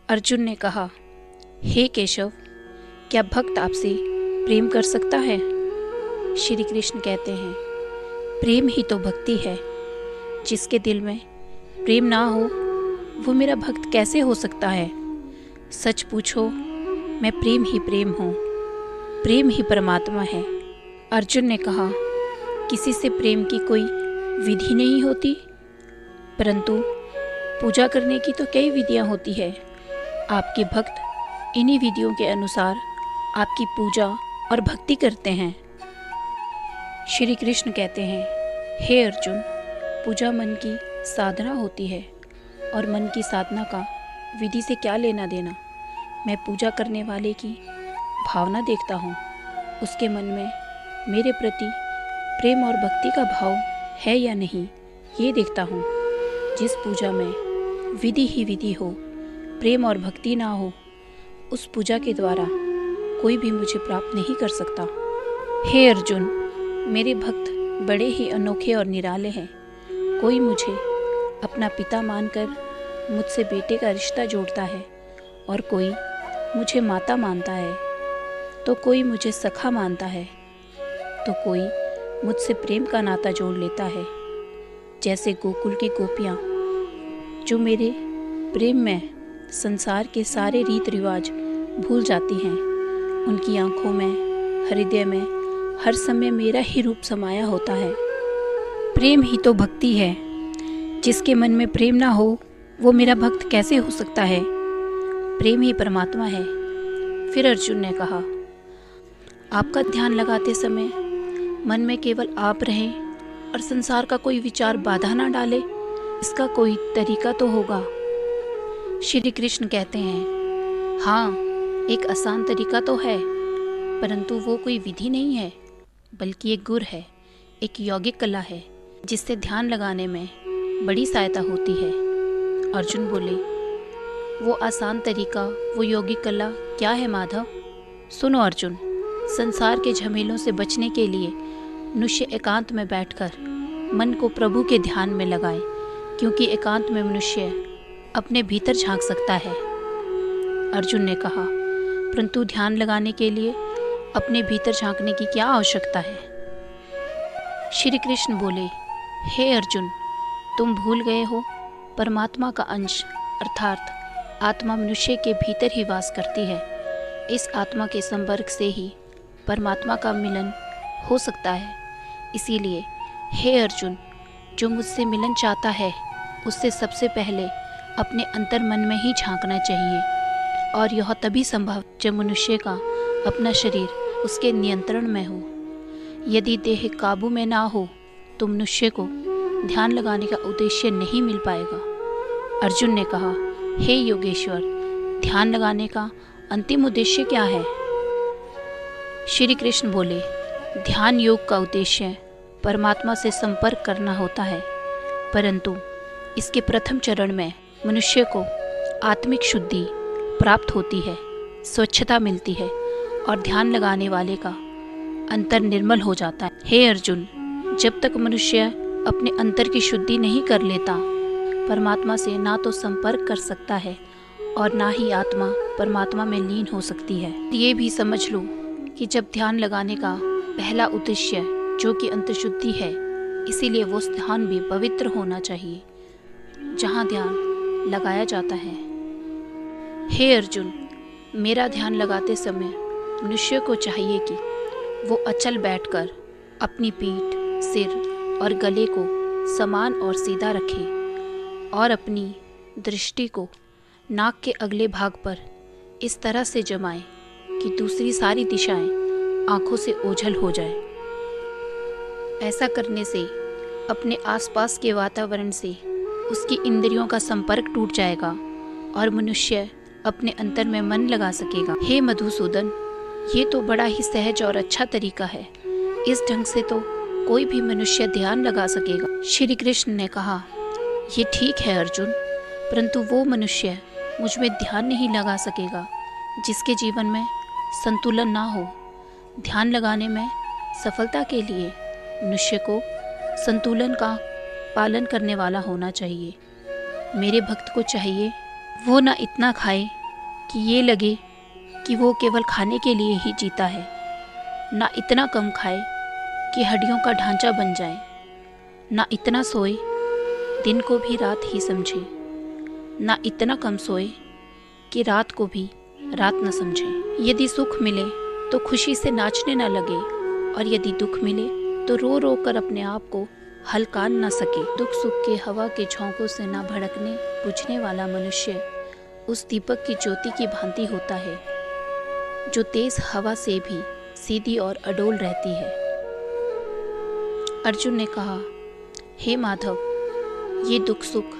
अर्जुन ने कहा, हे केशव, क्या भक्त आपसे प्रेम कर सकता है? श्री कृष्ण कहते हैं, प्रेम ही तो भक्ति है। जिसके दिल में प्रेम ना हो वो मेरा भक्त कैसे हो सकता है? सच पूछो, मैं प्रेम ही प्रेम हूँ, प्रेम ही परमात्मा है। अर्जुन ने कहा, किसी से प्रेम की कोई विधि नहीं होती, परंतु पूजा करने की तो कई विधियाँ होती है। आपके भक्त इन्हीं विधियों के अनुसार आपकी पूजा और भक्ति करते हैं। श्री कृष्ण कहते हैं, हे अर्जुन, पूजा मन की साधना होती है और मन की साधना का विधि से क्या लेना देना। मैं पूजा करने वाले की भावना देखता हूँ, उसके मन में मेरे प्रति प्रेम और भक्ति का भाव है या नहीं, ये देखता हूँ। जिस पूजा में विधि ही विधि हो, प्रेम और भक्ति ना हो, उस पूजा के द्वारा कोई भी मुझे प्राप्त नहीं कर सकता। हे अर्जुन, मेरे भक्त बड़े ही अनोखे और निराले हैं। कोई मुझे अपना पिता मानकर मुझसे बेटे का रिश्ता जोड़ता है और कोई मुझे माता मानता है, तो कोई मुझे सखा मानता है, तो कोई मुझसे प्रेम का नाता जोड़ लेता है। जैसे गोकुल की गोपियाँ जो मेरे प्रेम में संसार के सारे रीत रिवाज भूल जाती हैं। उनकी आँखों में, हृदय में हर समय मेरा ही रूप समाया होता है। प्रेम ही तो भक्ति है। जिसके मन में प्रेम ना हो वो मेरा भक्त कैसे हो सकता है? प्रेम ही परमात्मा है। फिर अर्जुन ने कहा, आपका ध्यान लगाते समय मन में केवल आप रहें और संसार का कोई विचार बाधा ना डाले, इसका कोई तरीका तो होगा। श्री कृष्ण कहते हैं, हाँ, एक आसान तरीका तो है, परंतु वो कोई विधि नहीं है, बल्कि एक गुर है, एक यौगिक कला है, जिससे ध्यान लगाने में बड़ी सहायता होती है। अर्जुन बोले, वो आसान तरीका, वो यौगिक कला क्या है माधव? सुनो अर्जुन, संसार के झमेलों से बचने के लिए मनुष्य एकांत में बैठकर मन को प्रभु के ध्यान में लगाए, क्योंकि एकांत में मनुष्य अपने भीतर झांक सकता है। अर्जुन ने कहा, परंतु ध्यान लगाने के लिए अपने भीतर झांकने की क्या आवश्यकता है? श्री कृष्ण बोले, हे अर्जुन, तुम भूल गए हो, परमात्मा का अंश अर्थात आत्मा मनुष्य के भीतर ही वास करती है। इस आत्मा के संपर्क से ही परमात्मा का मिलन हो सकता है। इसीलिए हे अर्जुन, जो मुझसे मिलन चाहता है उससे सबसे पहले अपने अंतर मन में ही झांकना चाहिए, और यह तभी संभव जब मनुष्य का अपना शरीर उसके नियंत्रण में हो। यदि देह काबू में ना हो तो मनुष्य को ध्यान लगाने का उद्देश्य नहीं मिल पाएगा। अर्जुन ने कहा, हे योगेश्वर, ध्यान लगाने का अंतिम उद्देश्य क्या है? श्री कृष्ण बोले, ध्यान योग का उद्देश्य परमात्मा से संपर्क करना होता है, परंतु इसके प्रथम चरण में मनुष्य को आत्मिक शुद्धि प्राप्त होती है, स्वच्छता मिलती है और ध्यान लगाने वाले का अंतर निर्मल हो जाता है। हे अर्जुन, जब तक मनुष्य अपने अंतर की शुद्धि नहीं कर लेता, परमात्मा से ना तो संपर्क कर सकता है और ना ही आत्मा परमात्मा में लीन हो सकती है। ये भी समझ लो कि जब ध्यान लगाने का पहला उद्देश्य जो कि अंतर्शुद्धि है, इसीलिए वो ध्यान भी पवित्र होना चाहिए जहाँ ध्यान लगाया जाता है। हे अर्जुन, मेरा ध्यान लगाते समय मनुष्य को चाहिए कि वो अचल बैठकर अपनी पीठ, सिर और गले को समान और सीधा रखे और अपनी दृष्टि को नाक के अगले भाग पर इस तरह से जमाए कि दूसरी सारी दिशाएं आंखों से ओझल हो जाए। ऐसा करने से अपने आसपास के वातावरण से उसकी इंद्रियों का संपर्क टूट जाएगा और मनुष्य अपने अंतर में मन लगा सकेगा। हे मधुसूदन, ये तो बड़ा ही सहज और अच्छा तरीका है। इस ढंग से तो कोई भी मनुष्य ध्यान लगा सकेगा। श्री कृष्ण ने कहा, ये ठीक है अर्जुन, परंतु वो मनुष्य मुझ में ध्यान नहीं लगा सकेगा जिसके जीवन में संतुलन ना हो। ध्यान लगाने में सफलता के लिए मनुष्य को संतुलन का पालन करने वाला होना चाहिए। मेरे भक्त को चाहिए वो ना इतना खाए कि ये लगे कि वो केवल खाने के लिए ही जीता है, ना इतना कम खाए कि हड्डियों का ढांचा बन जाए, ना इतना सोए दिन को भी रात ही समझे, ना इतना कम सोए कि रात को भी रात न समझे। यदि सुख मिले तो खुशी से नाचने न लगे, और यदि दुख मिले तो रो रो कर अपने आप को हलकान न सके। दुख सुख के हवा के झोंकों से ना भड़कने बुझने वाला मनुष्य उस दीपक की ज्योति की भांति होता है, जो तेज हवा से भी सीधी और अडोल रहती है। अर्जुन ने कहा, हे माधव, ये दुख सुख,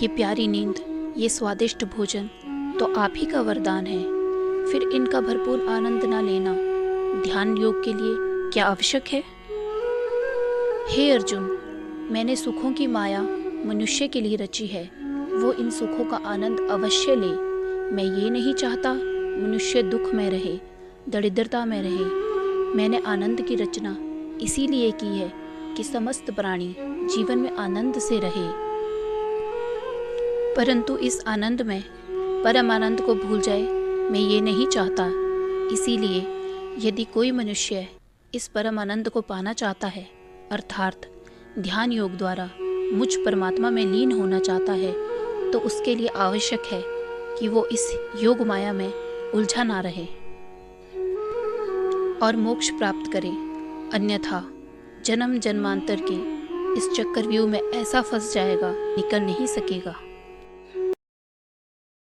ये प्यारी नींद, ये स्वादिष्ट भोजन तो आप ही का वरदान है, फिर इनका भरपूर आनंद ना लेना ध्यान योग के लिए क्या आवश्यक है? हे अर्जुन, मैंने सुखों की माया मनुष्य के लिए रची है, वो इन सुखों का आनंद अवश्य ले। मैं ये नहीं चाहता मनुष्य दुख में रहे, दरिद्रता में रहे। मैंने आनंद की रचना इसीलिए की है कि समस्त प्राणी जीवन में आनंद से रहे, परंतु इस आनंद में परम आनंद को भूल जाए, मैं ये नहीं चाहता। इसीलिए यदि कोई मनुष्य इस परम आनंद को पाना चाहता है, अर्थात ध्यान योग द्वारा मुझ परमात्मा में लीन होना चाहता है, तो उसके लिए आवश्यक है कि वो इस योग माया में उलझा ना रहे और मोक्ष प्राप्त करे, अन्यथा जन्म जन्मांतर के इस चक्रव्यूह में ऐसा फंस जाएगा, निकल नहीं सकेगा।